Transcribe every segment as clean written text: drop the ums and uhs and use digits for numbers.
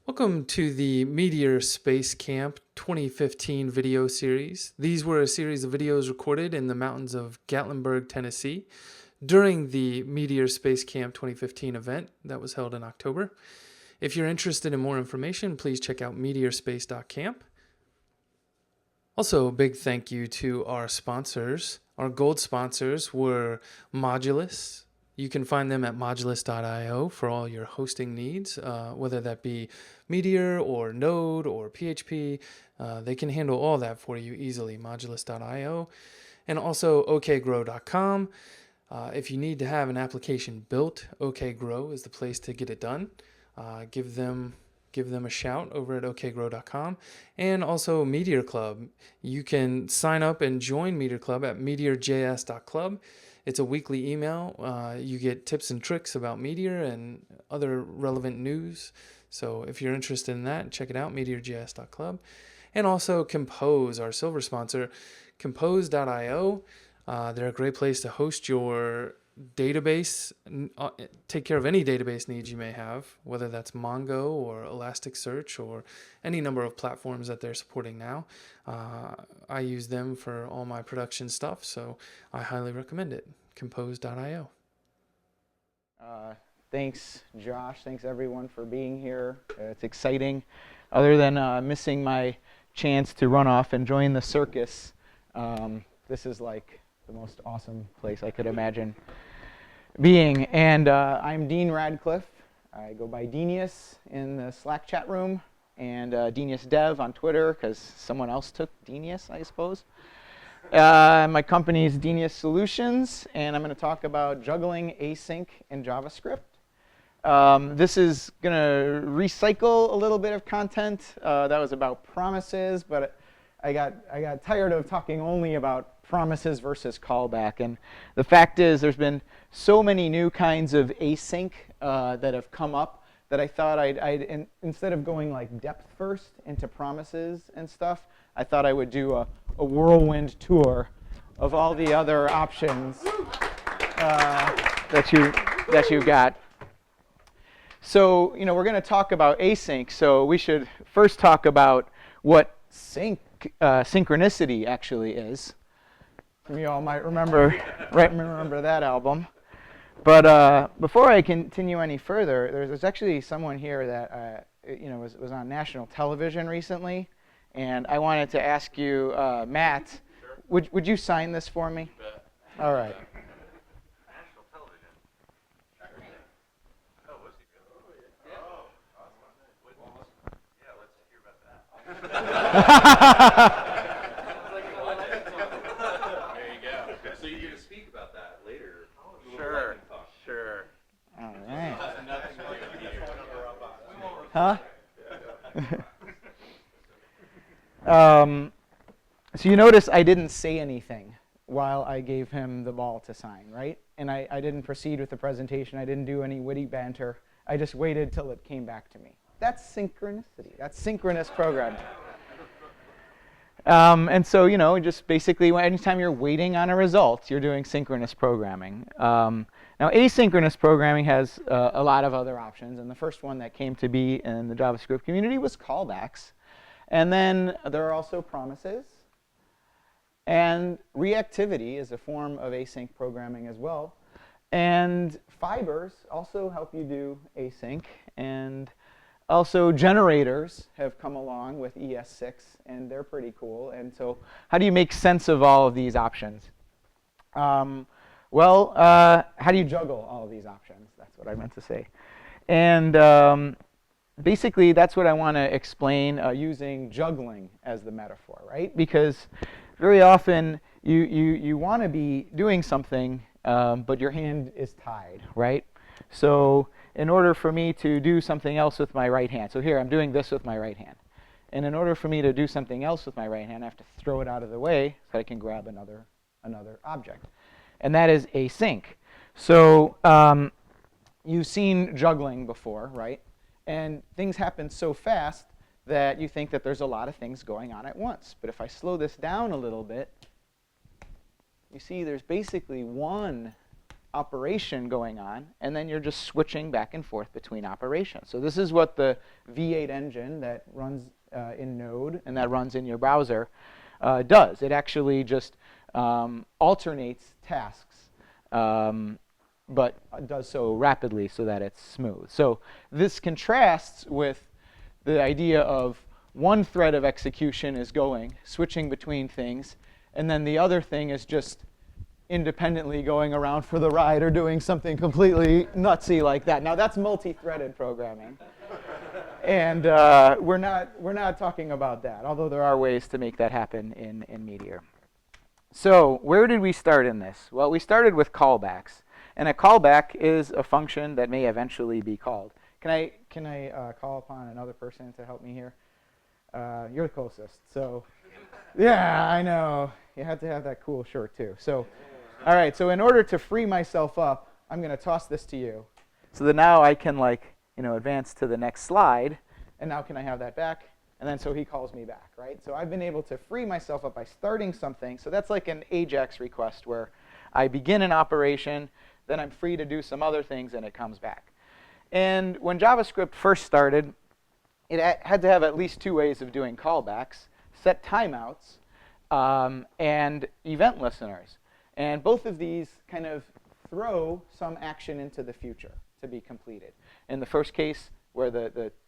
Welcome to the Meteor Spacecamp 2015 video series. These were a series of videos recorded in the mountains of Gatlinburg, Tennessee during the Meteor Spacecamp 2015 event that was held in October. If you're interested in more information, please check out meteorspace.camp. Also, a big thank you to our sponsors. Our gold sponsors were Modulus. You can find them at modulus.io for all your hosting needs, whether that be Meteor or Node or PHP. They can handle all that for you easily, modulus.io. And also okgrow.com. If you need to have an application built, okgrow is the place to get it done. Give them a shout over at okgrow.com. And also Meteor Club. You can sign up and join Meteor Club at meteor.js.club. It's a weekly email. You get tips and tricks about Meteor and other relevant news. So if you're interested in that, check it out, meteor.js.club. And also Compose, our silver sponsor, compose.io. They're a great place to host your database, take care of any database needs you may have, whether that's Mongo or Elasticsearch or any number of platforms that they're supporting now. I use them for all my production stuff, so I highly recommend it. Compose.io. Thanks, Josh. Thanks, everyone, for being here. It's exciting. Other than missing my chance to run off and join the circus, this is like the most awesome place I could imagine being. And I'm Dean Radcliffe. I go by Deanius in the Slack chat room, and Deanius Dev on Twitter, because someone else took Deanius, I suppose. My company is Deanius Solutions, and I'm going to talk about juggling async and JavaScript. This is going to recycle a little bit of content that was about promises, but I got tired of talking only about promises versus callback. And the fact is, there's been so many new kinds of async that have come up that I thought instead of going like depth first into promises and stuff, I thought I would do a whirlwind tour of all the other options that you got. So, we're going to talk about async. So we should first talk about what synchronicity actually is. Some of you all might remember that album. But before I continue any further, there's actually someone here that was on national television recently, and I wanted to ask you, Matt, sure. Would you sign this for me? You bet. All right. National television. Oh, was he good? Oh, yeah. Oh, awesome. Yeah, let's hear about that. There you go. So you're going to speak about that later. Oh, sure. Sure. All right. Nothing to do with you. Huh? So you notice I didn't say anything while I gave him the ball to sign, right? And I didn't proceed with the presentation. I didn't do any witty banter. I just waited till it came back to me. That's synchronicity. That's synchronous programming. And so, just basically, anytime you're waiting on a result, you're doing synchronous programming. Now, asynchronous programming has a lot of other options. And the first one that came to be in the JavaScript community was callbacks. And then there are also promises. And reactivity is a form of async programming as well. And fibers also help you do async. And also generators have come along with ES6, and they're pretty cool. And so how do you make sense of all of these options? How do you juggle all of these options? That's what I meant to say. And basically, that's what I want to explain using juggling as the metaphor, right? Because very often you want to be doing something, but your hand is tied, right? So in order for me to do something else with my right hand, so here I'm doing this with my right hand. And in order for me to do something else with my right hand, I have to throw it out of the way so I can grab another object. And that is async. So you've seen juggling before, right? And things happen so fast that you think that there's a lot of things going on at once. But if I slow this down a little bit, you see there's basically one operation going on, and then you're just switching back and forth between operations. So this is what the V8 engine that runs in Node and that runs in your browser does. It actually just alternates tasks, but does so rapidly so that it's smooth. So this contrasts with the idea of one thread of execution is going, switching between things, and then the other thing is just independently going around for the ride or doing something completely nutsy like that. Now that's multi-threaded programming, and we're not talking about that. Although there are ways to make that happen in Meteor. So where did we start in this? Well, we started with callbacks, and a callback is a function that may eventually be called. Can I call upon another person to help me here? You're the closest, so yeah, I know. You have to have that cool shirt too. So. All right, so in order to free myself up, I'm going to toss this to you. So that now I can advance to the next slide. And now can I have that back? And then so he calls me back, right? So I've been able to free myself up by starting something. So that's like an AJAX request where I begin an operation, then I'm free to do some other things, and it comes back. And when JavaScript first started, it had to have at least two ways of doing callbacks: set timeouts and event listeners. And both of these kind of throw some action into the future to be completed. In the first case, where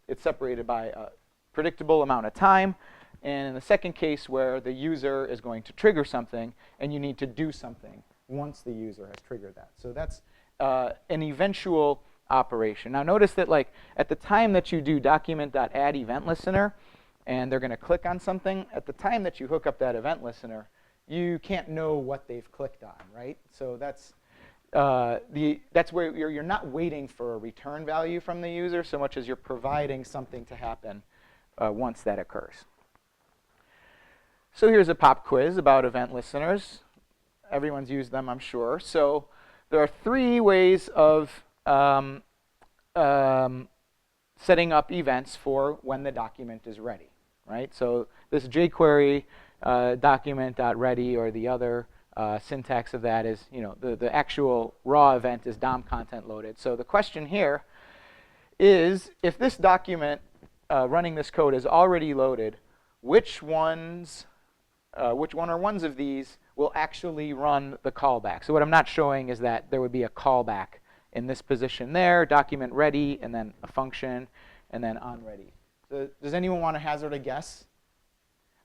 it's separated by a predictable amount of time, and in the second case, where the user is going to trigger something, and you need to do something once the user has triggered that. So that's an eventual operation. Now notice that at the time that you do document.add event listener, and they're going to click on something, at the time that you hook up that event listener, you can't know what they've clicked on, right? So that's where you're not waiting for a return value from the user so much as you're providing something to happen once that occurs. So here's a pop quiz about event listeners. Everyone's used them, I'm sure. So there are three ways of setting up events for when the document is ready, right? So this jQuery document.ready, or the other syntax of that is, the actual raw event is DOM content loaded. So the question here is, if this document running this code is already loaded, which one or ones of these will actually run the callback? So what I'm not showing is that there would be a callback in this position there, document ready, and then a function, and then on ready. So does anyone want to hazard a guess?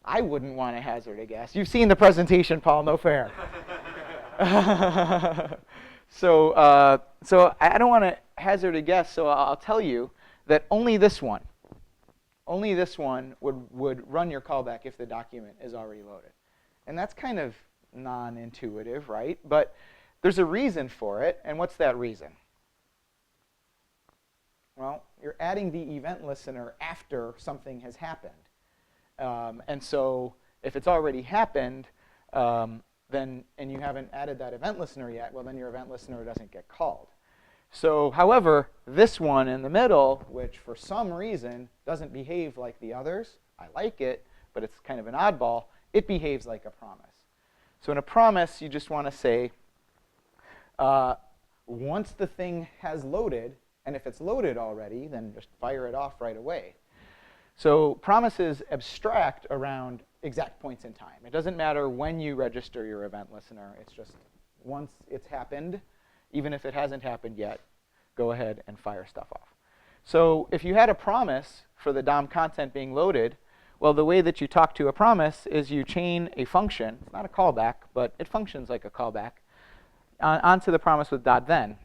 I wouldn't want to hazard a guess. You've seen the presentation, Paul, no fair. So I don't want to hazard a guess, so I'll tell you that only this one would run your callback if the document is already loaded. And that's kind of non-intuitive, right? But there's a reason for it, and what's that reason? Well, you're adding the event listener after something has happened. And so if it's already happened, and you haven't added that event listener yet, well, then your event listener doesn't get called. So, however, this one in the middle, which for some reason doesn't behave like the others, I like it, but it's kind of an oddball, it behaves like a promise. So in a promise, you just want to say, once the thing has loaded, and if it's loaded already, then just fire it off right away. So promises abstract around exact points in time. It doesn't matter when you register your event listener. It's just once it's happened, even if it hasn't happened yet, go ahead and fire stuff off. So if you had a promise for the DOM content being loaded, well, the way that you talk to a promise is you chain a function. It's not a callback, but it functions like a callback, onto the promise with .then.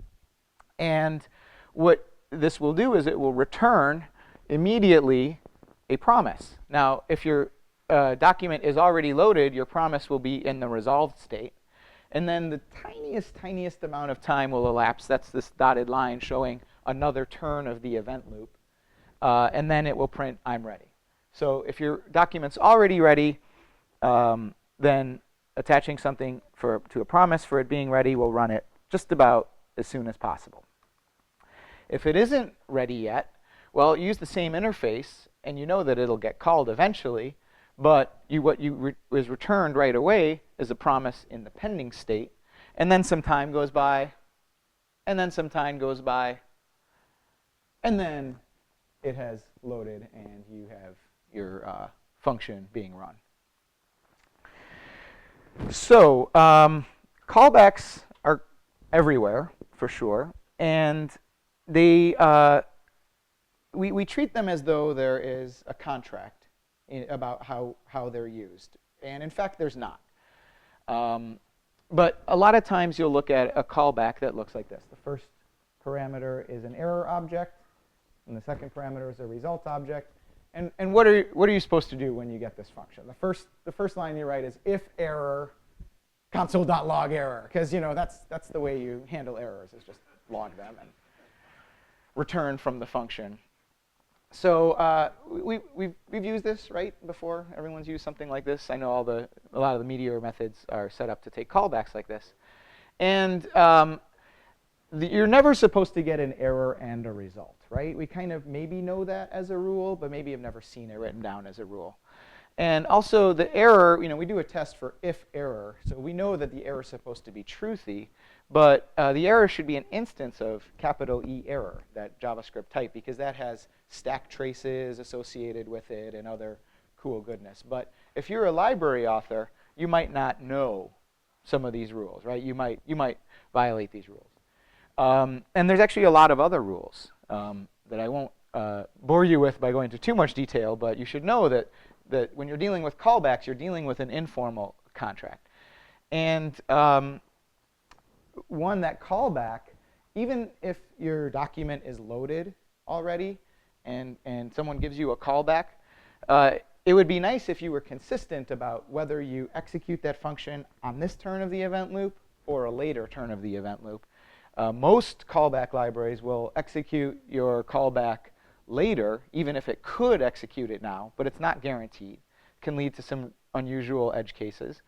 And what this will do is it will return immediately a promise. Now, if your document is already loaded, your promise will be in the resolved state. And then the tiniest amount of time will elapse. That's this dotted line showing another turn of the event loop. And then it will print, I'm ready. So if your document's already ready, then attaching something to a promise for it being ready will run it just about as soon as possible. If it isn't ready yet, well, use the same interface, and you know that it'll get called eventually, but what is returned right away is a promise in the pending state, and then some time goes by, and then some time goes by, and then it has loaded, and you have your function being run. So callbacks are everywhere, for sure, and they we treat them as though there is a contract about how they're used. And in fact, there's not. But a lot of times you'll look at a callback that looks like this. The first parameter is an error object, and the second parameter is a result object. And what are you supposed to do when you get this function? The first line you write is if error console.log error, because that's the way you handle errors, is just log them and return from the function. So we've used this, right, before. Everyone's used something like this. I know a lot of the Meteor methods are set up to take callbacks like this. And you're never supposed to get an error and a result, right? We kind of maybe know that as a rule, but maybe have never seen it written down as a rule. And also the error, we do a test for if error. So we know that the error is supposed to be truthy, but the error should be an instance of capital E error, that JavaScript type, because that has stack traces associated with it and other cool goodness. But if you're a library author, you might not know some of these rules, right? You might violate these rules. And there's actually a lot of other rules that I won't bore you with by going into too much detail, but you should know that when you're dealing with callbacks, you're dealing with an informal contract. And that callback, even if your document is loaded already and someone gives you a callback, it would be nice if you were consistent about whether you execute that function on this turn of the event loop or a later turn of the event loop. Most callback libraries will execute your callback later, even if it could execute it now, but it's not guaranteed. It can lead to some unusual edge cases.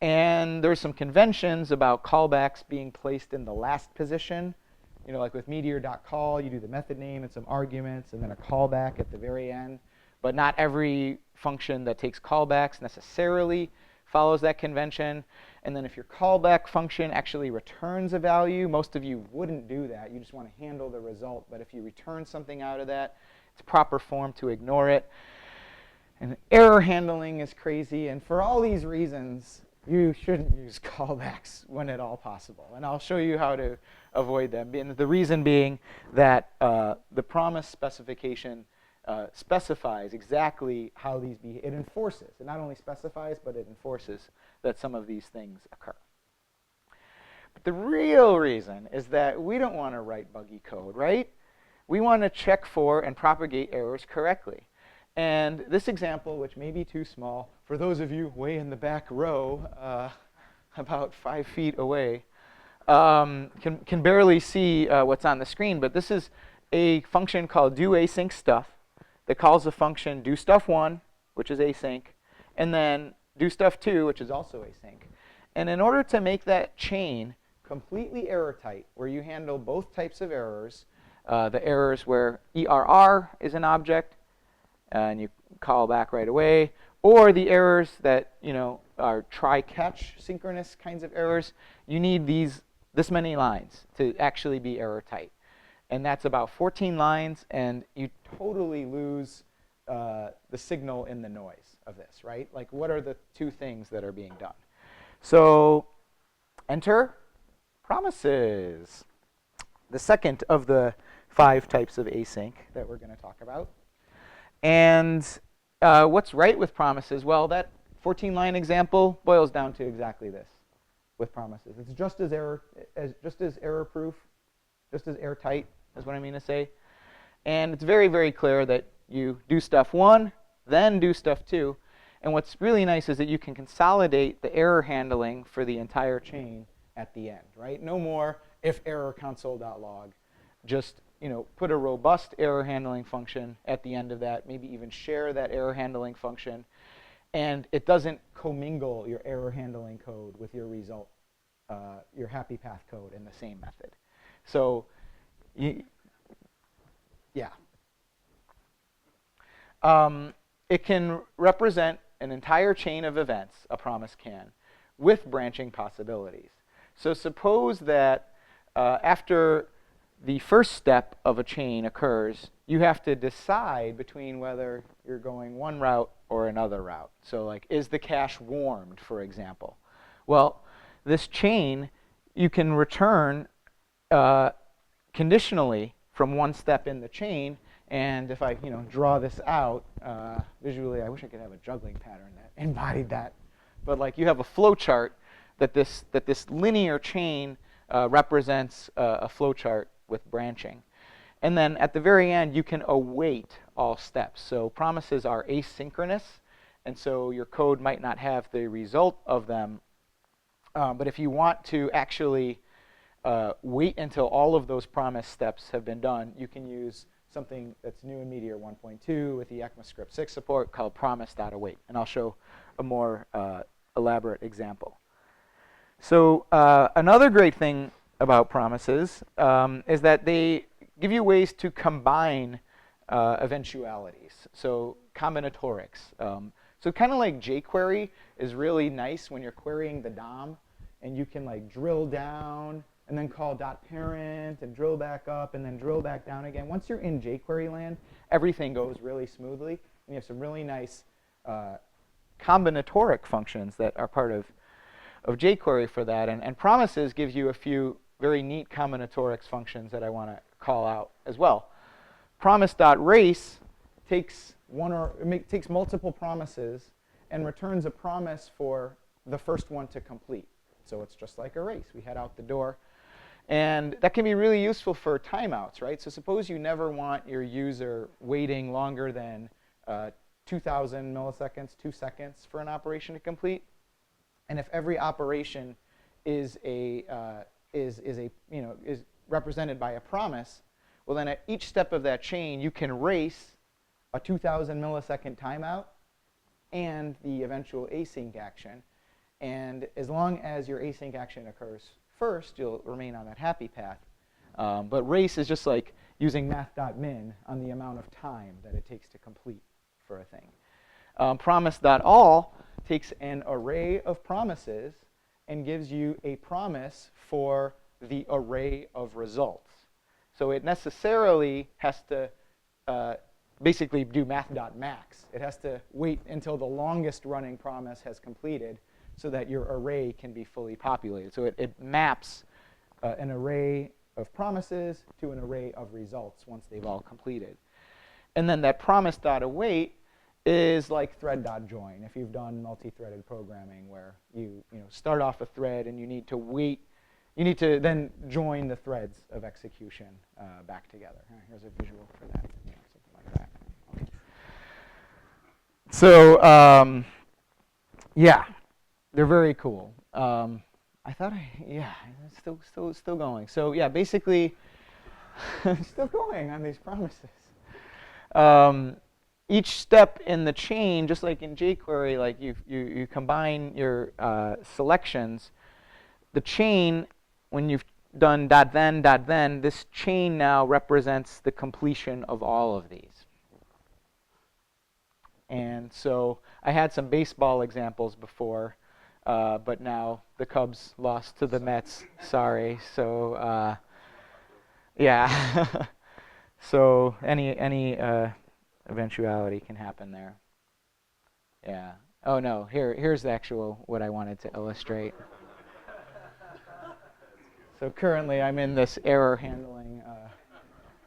And there's some conventions about callbacks being placed in the last position. Like with meteor.call, you do the method name and some arguments, and then a callback at the very end. But not every function that takes callbacks necessarily follows that convention. And then if your callback function actually returns a value, most of you wouldn't do that. You just want to handle the result. But if you return something out of that, it's proper form to ignore it. And error handling is crazy. And for all these reasons, you shouldn't use callbacks when at all possible. And I'll show you how to avoid them. And the reason being that the promise specification specifies exactly how these behave. It enforces. It not only specifies, but it enforces that some of these things occur. But the real reason is that we don't want to write buggy code, right? We want to check for and propagate errors correctly. And this example, which may be too small, for those of you way in the back row, about 5 feet away, can barely see what's on the screen. But this is a function called doAsyncStuff that calls the function doStuff1, which is async, and then doStuff2, which is also async. And in order to make that chain completely error tight, where you handle both types of errors, the errors where ERR is an object, and you call back right away, or the errors that are try-catch synchronous kinds of errors, you need this many lines to actually be error tight. And that's about 14 lines, and you totally lose the signal in the noise of this, right? Like, what are the two things that are being done? So enter promises, the second of the 5 types of async that we're going to talk about. And what's right with promises? Well, that 14-line example boils down to exactly this with promises. It's just as error-proof, just as airtight, is what I mean to say. And it's very, very clear that you do stuff 1, then do stuff 2. And what's really nice is that you can consolidate the error handling for the entire chain at the end, right? No more if error console.log. Just put a robust error handling function at the end of that, maybe even share that error handling function. And it doesn't commingle your error handling code with your result, your happy path code in the same method. So yeah. It can represent an entire chain of events, a promise can, with branching possibilities. So suppose that after the first step of a chain occurs, you have to decide between whether you're going one route or another route. So like, is the cache warmed, for example? Well, this chain, you can return conditionally from one step in the chain. And if I draw this out visually, I wish I could have a juggling pattern that embodied that. But like, you have a flow chart that this linear chain represents a flow chart with branching. And then at the very end, you can await all steps. So promises are asynchronous, and so your code might not have the result of them. But if you want to actually wait until all of those promise steps have been done, you can use something that's new in Meteor 1.2 with the ECMAScript 6 support called promise.await. And I'll show a more elaborate example. So another great thing about promises is that they give you ways to combine eventualities, so combinatorics. So kind of like jQuery is really nice when you're querying the DOM, and you can like drill down and then call .parent and drill back up and then drill back down again. Once you're in jQuery land, everything goes really smoothly, and you have some really nice combinatoric functions that are part of jQuery for that. And promises gives you a few very neat combinatorics functions that I want to call out as well. Promise.race takes takes multiple promises and returns a promise for the first one to complete. So it's just like a race. We head out the door. And that can be really useful for timeouts, right? So suppose you never want your user waiting longer than 2,000 milliseconds, 2 seconds for an operation to complete. And if every operation is represented by a promise, well then at each step of that chain you can race a 2,000 millisecond timeout and the eventual async action. And as long as your async action occurs first, you'll remain on that happy path. But race is just like using math.min on the amount of time that it takes to complete for a thing. Promise.all takes an array of promises and gives you a promise for the array of results. So it necessarily has to basically do math.max. It has to wait until the longest running promise has completed so that your array can be fully populated. So it maps an array of promises to an array of results once they've all completed. And then that promise.await is like thread.join. If you've done multi-threaded programming where you start off a thread and you need to wait, you need to then join the threads of execution back together. Here's a visual for that, something like that. Okay. So yeah, they're very cool. I thought it's still going. So yeah, basically, still going on these promises. Each step in the chain, just like in jQuery, like you combine your selections. The chain, when you've done .then, this chain now represents the completion of all of these. And so I had some baseball examples before, but now the Cubs lost to the Mets. Sorry. So yeah. So any eventuality can happen there. Yeah. Oh no. Here's the actual what I wanted to illustrate. So currently I'm in this error handling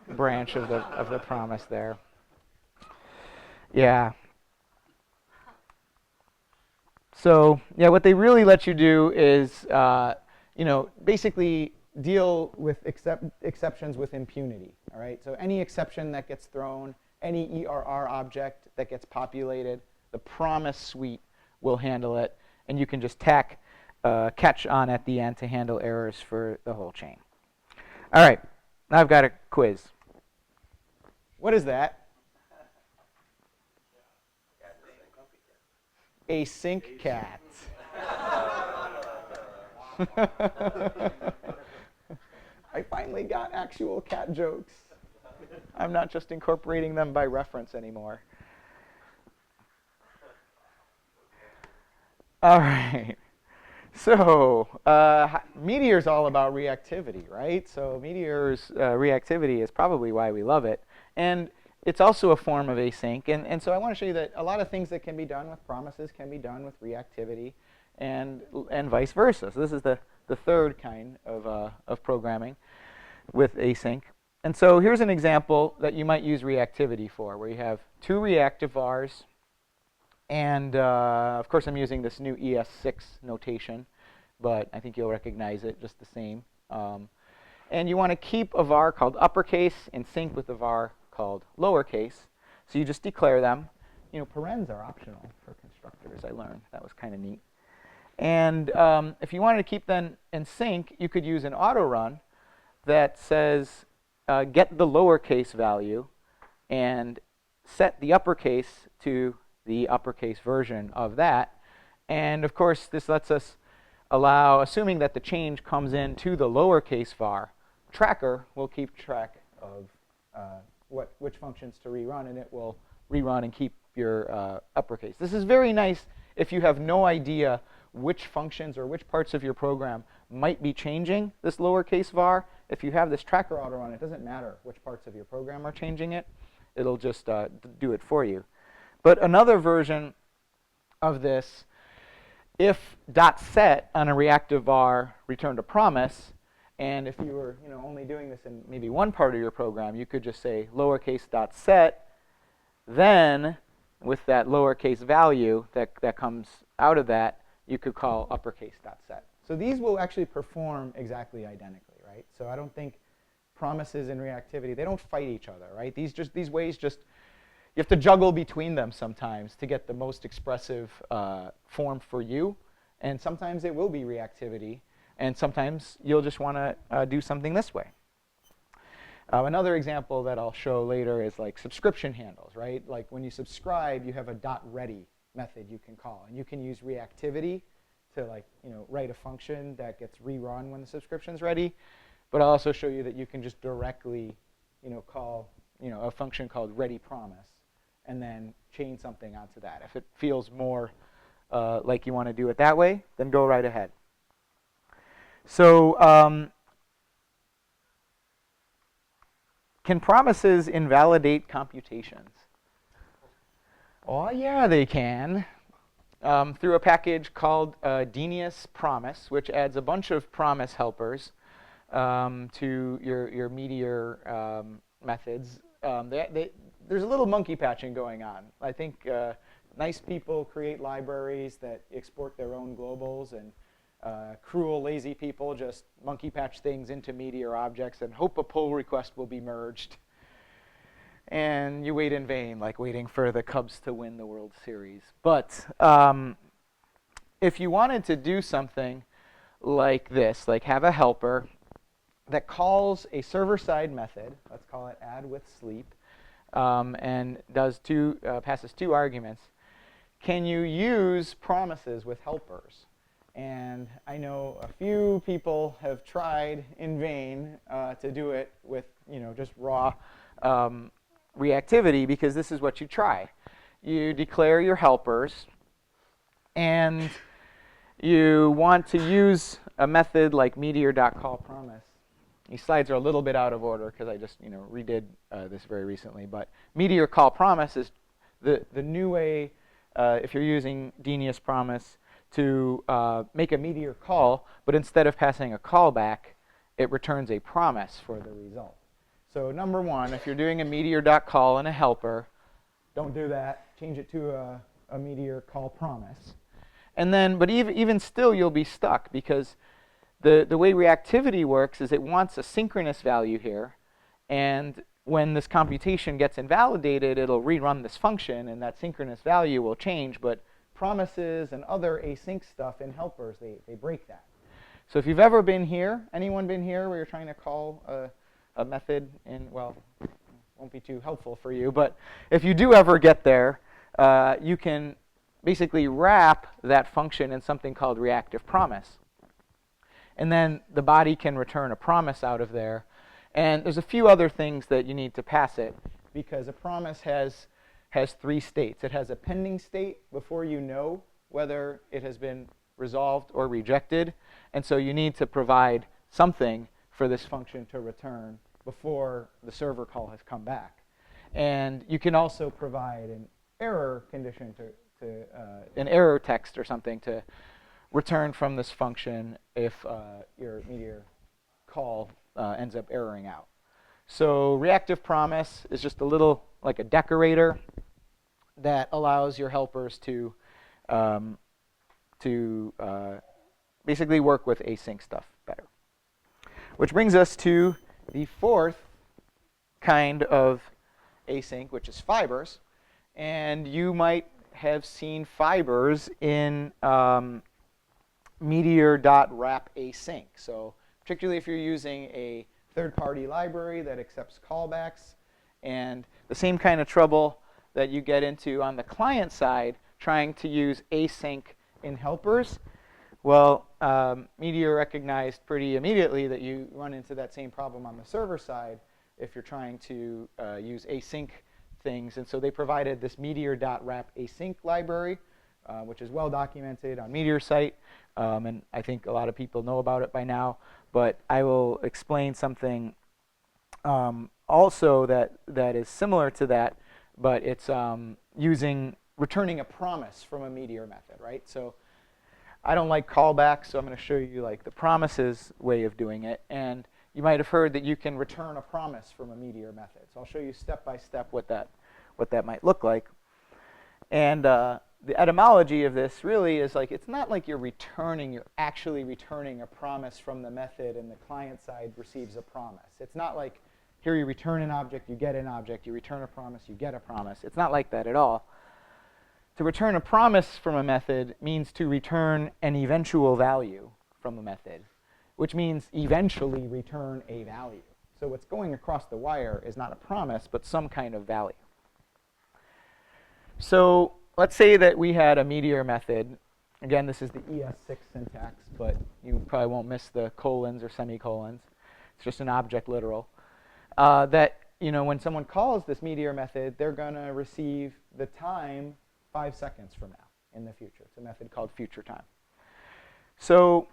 branch of the promise there. Yeah. So yeah, what they really let you do is basically deal with exceptions with impunity. All right. So any exception that gets thrown, any ERR object that gets populated, the promise suite will handle it, and you can just catch on at the end to handle errors for the whole chain. All right, now I've got a quiz. What is that? Async cat. I finally got actual cat jokes. I'm not just incorporating them by reference anymore. All right. So Meteor's all about reactivity, right? So Meteor's reactivity is probably why we love it. And it's also a form of async. And so I want to show you that a lot of things that can be done with promises can be done with reactivity and vice versa. So this is the third kind of programming with async. And so here's an example that you might use reactivity for, where you have two reactive vars. And of course, I'm using this new ES6 notation, but I think you'll recognize it just the same. And you want to keep a var called uppercase in sync with a var called lowercase. So you just declare them. You know, parens are optional for constructors, I learned. That was kind of neat. And if you wanted to keep them in sync, you could use an auto run that says get the lowercase value and set the uppercase to the uppercase version of that. And of course, this lets us allow, assuming that the change comes in to the lowercase var, tracker will keep track of which functions to rerun, and it will rerun and keep your uppercase. This is very nice if you have no idea which functions or which parts of your program might be changing this lowercase var. If you have this tracker auto run, it doesn't matter which parts of your program are changing it. It'll just do it for you. But another version of this, if .set on a reactive var returned a promise, and if you were only doing this in maybe one part of your program, you could just say lowercase .set, then with that lowercase value that comes out of that, you could call uppercase .set. So these will actually perform exactly identically, right? So I don't think promises and reactivity, they don't fight each other, right? These ways just, you have to juggle between them sometimes to get the most expressive form for you. And sometimes it will be reactivity. And sometimes you'll just want to do something this way. Another example that I'll show later is like subscription handles, right? Like when you subscribe, you have a .ready method you can call. And you can use reactivity to write a function that gets rerun when the subscription's ready. But I'll also show you that you can just directly call a function called readyPromise and then chain something onto that. If it feels more like you want to do it that way, then go right ahead. So can promises invalidate computations? Oh, yeah, they can. Through a package called Denius Promise, which adds a bunch of promise helpers to your Meteor methods. There's a little monkey patching going on. I think nice people create libraries that export their own globals, and cruel, lazy people just monkey patch things into Meteor objects and hope a pull request will be merged. And you wait in vain, like waiting for the Cubs to win the World Series. But if you wanted to do something like this, like have a helper that calls a server-side method, let's call it addWithSleep, and passes two arguments, can you use promises with helpers? And I know a few people have tried in vain to do it with just raw reactivity, because this is what you try. You declare your helpers, and you want to use a method like meteor.callPromise. These slides are a little bit out of order because I just redid this very recently. But meteor call promise is the new way, if you're using Denius Promise, to make a meteor call, but instead of passing a callback, it returns a promise for the result. So number one, if you're doing a meteor.call and a helper, don't do that. Change it to a meteor call promise. And then, but even still, you'll be stuck, because the way reactivity works is it wants a synchronous value here, and when this computation gets invalidated, it'll rerun this function, and that synchronous value will change. But promises and other async stuff in helpers, they break that. So if you've ever been here, anyone been here where you're trying to call a method in, well, won't be too helpful for you, but if you do ever get there, you can basically wrap that function in something called reactive promise. And then the body can return a promise out of there. And there's a few other things that you need to pass it, because a promise has three states. It has a pending state before you know whether it has been resolved or rejected. And so you need to provide something for this function to return before the server call has come back. And you can also provide an error condition an error text or something to return from this function if your Meteor call ends up erroring out. So reactive promise is just a little like a decorator that allows your helpers to basically work with async stuff better. Which brings us to the fourth kind of async, which is fibers. And you might have seen fibers in meteor.wrap async. So particularly if you're using a third-party library that accepts callbacks, and the same kind of trouble that you get into on the client side trying to use async in helpers. Well, Meteor recognized pretty immediately that you run into that same problem on the server side if you're trying to use async things. And so they provided this meteor.wrap async library, which is well documented on Meteor's site. And I think a lot of people know about it by now. But I will explain something also that is similar to that, but it's returning a promise from a Meteor method, right? So I don't like callbacks, so I'm going to show you like the promises way of doing it. And you might have heard that you can return a promise from a Meteor method. So I'll show you step by step what that might look like. And the etymology of this really is like, it's not like you're actually returning a promise from the method and the client side receives a promise. It's not like here you return an object, you get an object, you return a promise, you get a promise. It's not like that at all. To return a promise from a method means to return an eventual value from a method, which means eventually return a value. So what's going across the wire is not a promise, but some kind of value. So let's say that we had a Meteor method. Again, this is the ES6 syntax, but you probably won't miss the colons or semicolons. It's just an object literal. That when someone calls this Meteor method, they're going to receive the time 5 seconds from now in the future. It's a method called future time. So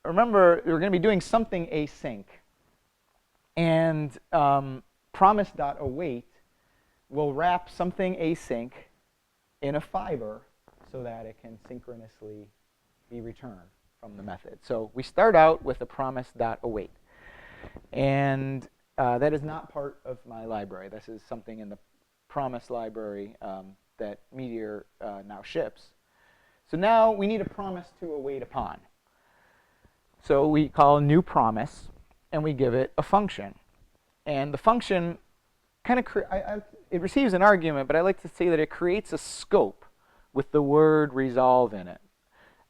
remember, we're going to be doing something async. And promise.await will wrap something async in a fiber so that it can synchronously be returned from the method. So we start out with a promise.await. And that is not part of my library. This is something in the promise library that Meteor now ships. So now we need a promise to await upon. So we call new promise, and we give it a function. And the function kind of it receives an argument, but I like to say that it creates a scope with the word resolve in it.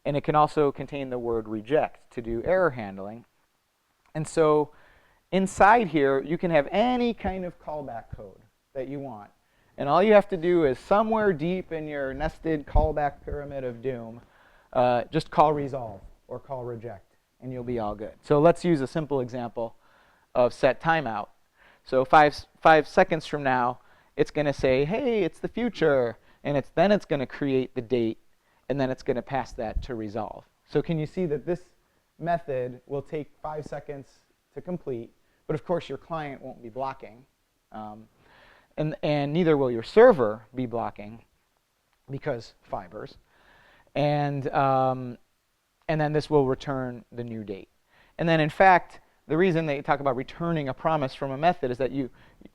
And it can also contain the word reject to do error handling. And so inside here, you can have any kind of callback code that you want. And all you have to do is somewhere deep in your nested callback pyramid of doom, just call resolve or call reject, and you'll be all good. So let's use a simple example of set timeout. So 5 seconds from now, it's going to say, hey, it's the future. And then it's going to create the date, and then it's going to pass that to resolve. So can you see that this method will take 5 seconds to complete, but of course your client won't be blocking. And neither will your server be blocking because fibers. And then this will return the new date. And then in fact, the reason they talk about returning a promise from a method is that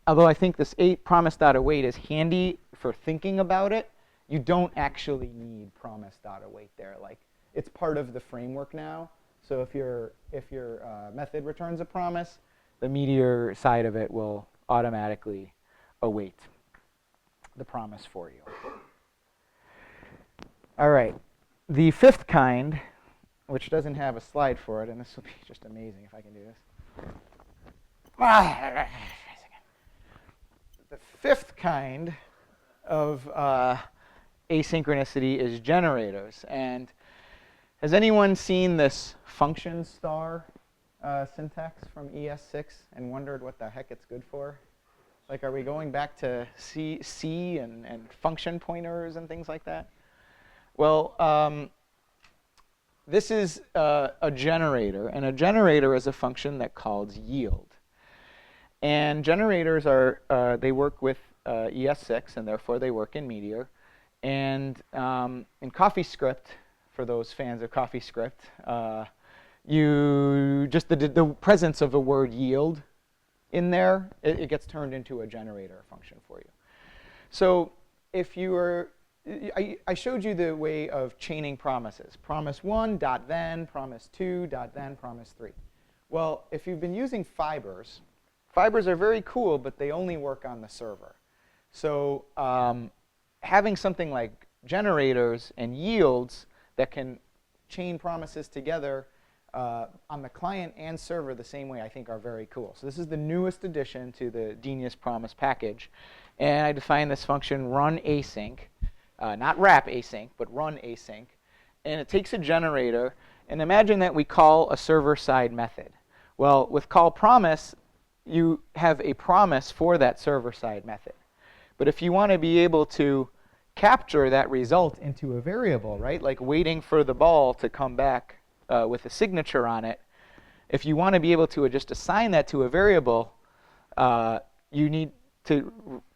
although I think this promise.await is handy for thinking about it, you don't actually need promise.await there. Like, it's part of the framework now. So if your method returns a promise, the Meteor side of it will automatically await the promise for you. All right. The fifth kind, which doesn't have a slide for it, and this will be just amazing if I can do this. The fifth kind of asynchronicity is generators. And has anyone seen this function star syntax from ES6 and wondered what the heck it's good for? Like, are we going back to C and function pointers and things like that? Well, this is a generator, and a generator is a function that calls yield. And generators are, they work with ES6, and therefore they work in Meteor. And in CoffeeScript, for those fans of CoffeeScript, you just the presence of the word yield in there, it gets turned into a generator function for you. So if you were, I showed you the way of chaining promises. Promise 1, dot then, promise 2, dot then, promise 3. Well, if you've been using fibers, fibers are very cool, but they only work on the server. So having something like generators and yields that can chain promises together on the client and server the same way, I think are very cool. So this is the newest addition to the Genius Promise package. And I define this function run async, not wrap async, but run async. And it takes a generator. And imagine that we call a server-side method. Well, with call promise, you have a promise for that server-side method. But if you want to be able to capture that result into a variable, right, like waiting for the ball to come back with a signature on it, if you want to be able to just assign that to a variable, you need to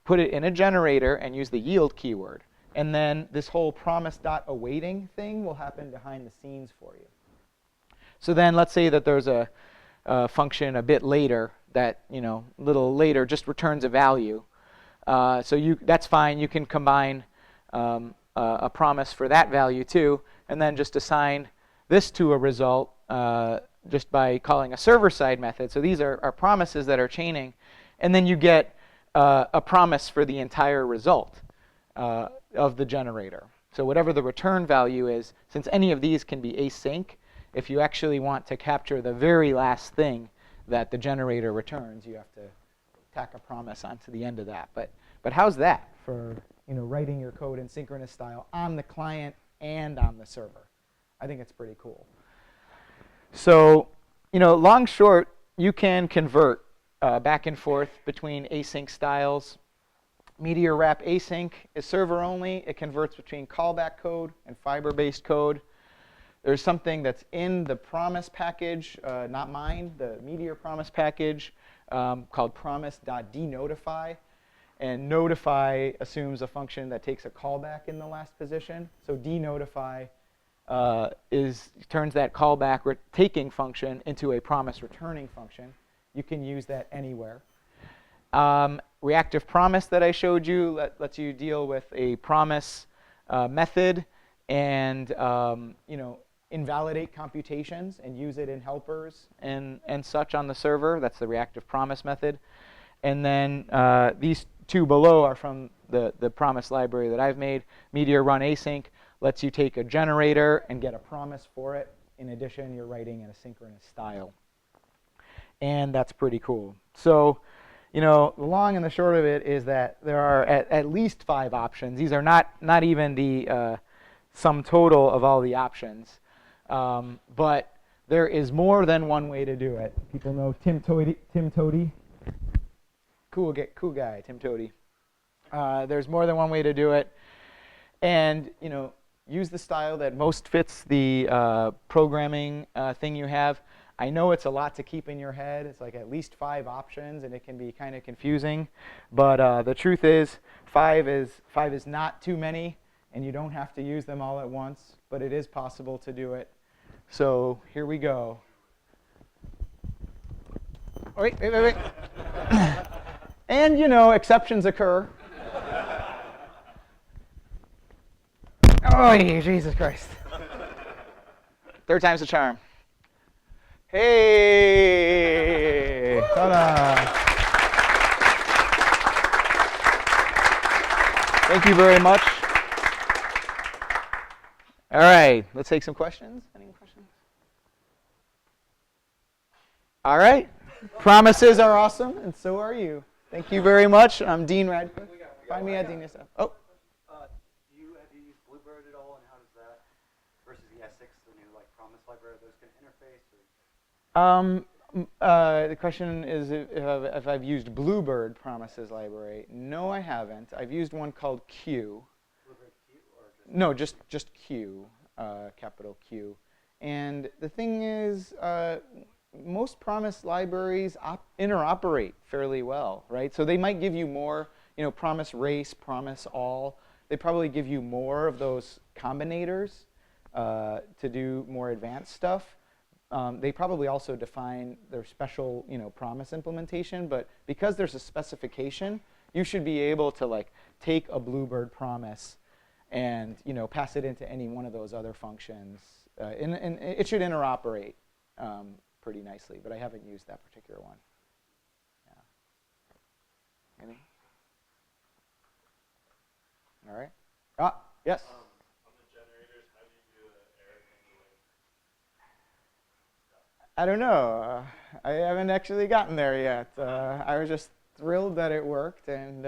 put it in a generator and use the yield keyword. And then this whole promise.awaiting thing will happen behind the scenes for you. So then let's say that there's a function a bit later that, a little later just returns a value. So that's fine. You can combine a promise for that value too, and then just assign this to a result just by calling a server-side method. So these are promises that are chaining. And then you get a promise for the entire result of the generator. So whatever the return value is, since any of these can be async, if you actually want to capture the very last thing that the generator returns, you have to tack a promise onto the end of that. But how's that for writing your code in synchronous style on the client and on the server? I think it's pretty cool. So, long short, you can convert back and forth between async styles. Meteor wrap async is server only. It converts between callback code and fiber-based code. There's something that's in the promise package, not mine, the Meteor promise package, called promise.denotify. And notify assumes a function that takes a callback in the last position. So denotify turns that callback taking function into a promise returning function. You can use that anywhere. Reactive promise that I showed you lets you deal with a promise method and invalidate computations and use it in helpers and such on the server. That's the reactive promise method. And then these two below are from the promise library that I've made. Meteor run async lets you take a generator and get a promise for it. In addition, you're writing in a synchronous style. And that's pretty cool. So, the long and the short of it is that there are at least 5 options. These are not even the sum total of all the options. But there is more than one way to do it. People know Tim Tody. Cool guy, Tim Tody. There's more than one way to do it. And, use the style that most fits the programming thing you have. I know it's a lot to keep in your head. It's like at least 5 options, and it can be kind of confusing. But the truth is, 5 is not too many, and you don't have to use them all at once. But it is possible to do it. So here we go. Wait. And, exceptions occur. Oh, Jesus Christ. 3rd time's the charm. Hey! Ta-da! Thank you very much. All right, let's take some questions. Any questions? All right. Promises are awesome, and so are you. Thank you very much. I'm Dean Radcliffe. Find me at Dean. Oh. Have you used Bluebird at all, and how does that versus ES6, the new promise library, those can interface? The question is if I've used Bluebird promises library. No, I haven't. I've used one called Q. Bluebird Q or just? No, just Q, capital Q. And the thing is, most promise libraries interoperate fairly well, right? So they might give you more, promise race, promise all. They probably give you more of those combinators to do more advanced stuff. They probably also define their special, promise implementation. But because there's a specification, you should be able to like take a Bluebird promise and pass it into any one of those other functions. And it should interoperate pretty nicely, but I haven't used that particular one. Yeah. Any? All right. Ah, yes. On the generators, how do you do the error handling? I don't know. I haven't actually gotten there yet. I was just thrilled that it worked, and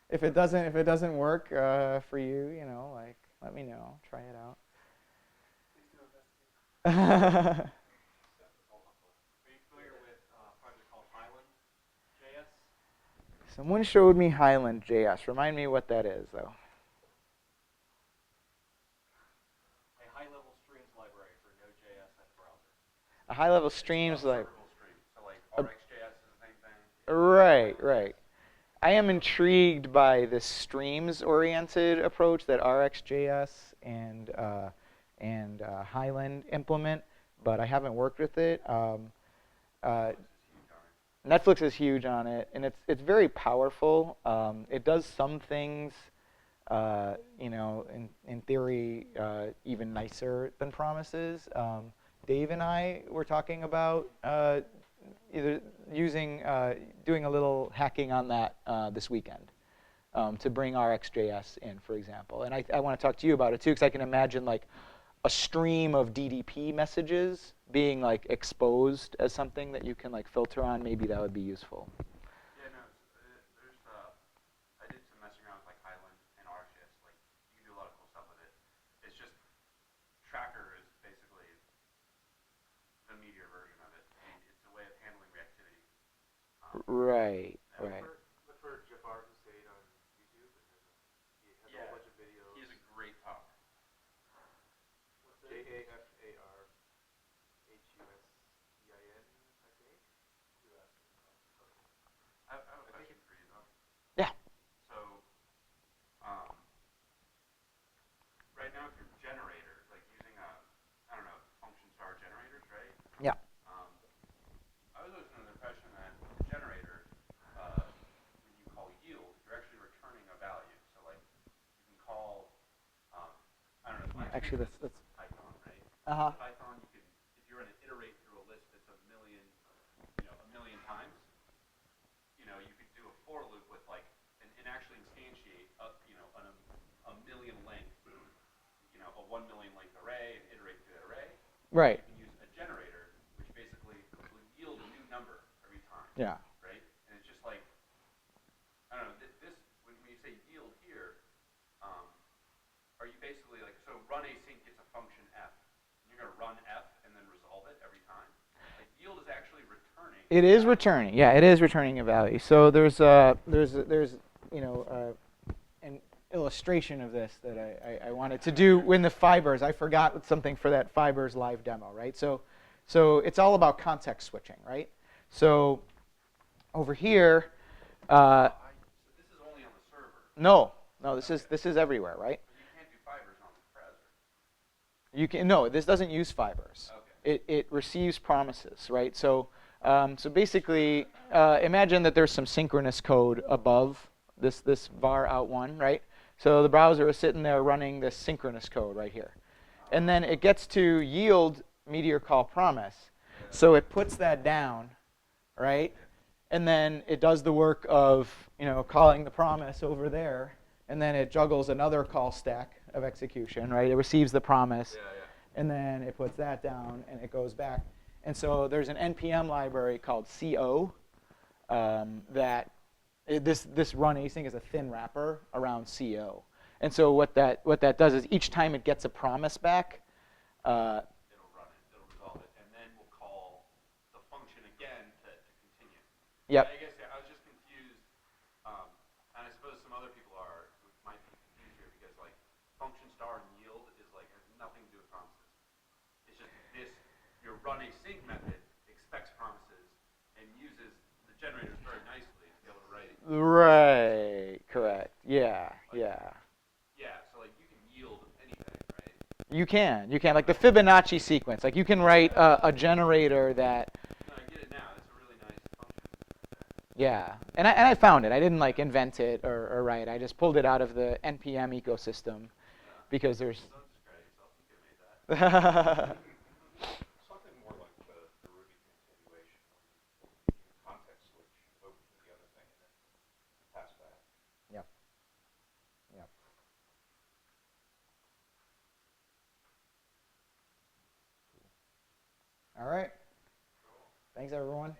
if it doesn't work for you, like let me know. Try it out. Are you familiar with a project called Highland.js? Someone showed me Highland.js. Remind me what that is, though. A high-level streams library for Node.js and browser. A high-level streams like. Observable streams. So like RxJS is the same thing. Right, right. I am intrigued by this streams-oriented approach that RxJS and Highland implement, but I haven't worked with it. Netflix is huge on it, and it's very powerful. It does some things, in theory, even nicer than promises. Dave and I were talking about either doing a little hacking on that this weekend to bring RxJS in, for example. And I want to talk to you about it too, because I can imagine like a stream of DDP messages being like exposed as something that you can like filter on. Maybe that would be useful. Yeah, no, I did some messing around with like Highland and RxJS. Like you can do a lot of cool stuff with it. It's just Tracker is basically the Meteor version of it. I mean, it's a way of handling reactivity. Right, Yeah. right. Look for Jafar Hussain on YouTube, and he has a whole bunch of videos. He has a great talk. What's it? JAFARHUSSEIN, I think. I have a question for you though. Yeah. So, right now, if you're generator, like using I don't know, function star generators, right? Yeah. I was always under the impression that the generator, when you call yield, you're actually returning a value. So like, you can call, I don't know. Actually, that's Python, right? Uh-huh. Python, you can, if you're going to iterate through a list that's a million times, you could do a for loop with like, and actually instantiate a million length, a 1 million length array and iterate through that array. Right. You can use a generator, which basically will yield a new number every time. Yeah. Right? And it's just like, I don't know, when you say yield here, are you basically like, so run async gets a function f. You're going to run f and then resolve it every time? Like yield is actually returning. It is returning. Yeah, it is returning a value. So there's an illustration of this that I wanted to do in the fibers. I forgot something for that fibers live demo, right? So it's all about context switching, right? So over here, So this is only on the server. no, this is everywhere, right? But you can't do fibers on the browser. You can no, this doesn't use fibers. Okay. It receives promises, right? So basically, imagine that there's some synchronous code above this var out1, right? So the browser is sitting there running this synchronous code right here, and then it gets to yield meteor call promise. So it puts that down, right? And then it does the work of calling the promise over there, and then it juggles another call stack of execution, right? It receives the promise. And then it puts that down, and it goes back. And so there's an NPM library called CO this run async is a thin wrapper around CO. And so what that does is each time it gets a promise back, It'll run it, it'll resolve it, and then we'll call the function again to continue. Yep. I guess I was just confused, and I suppose some other people might be confused here because like function star and yield is like has nothing to do with promises. run a sync method, expects promises, and uses the generators very nicely to be able to write it. Right. Correct. Yeah. Yeah. Yeah, so like you can yield anything, right? You can. You can. Like the Fibonacci sequence. Like you can write a generator that. No, I get it now. That's a really nice function. Yeah. And I found it. I didn't like invent it or write. I just pulled it out of the NPM ecosystem because there's. Don't discredit yourself. You could have made that. Something more like the Ruby continuation, where you context switch over to the other thing and then pass back. Yep. Yep. All right. Thanks, everyone.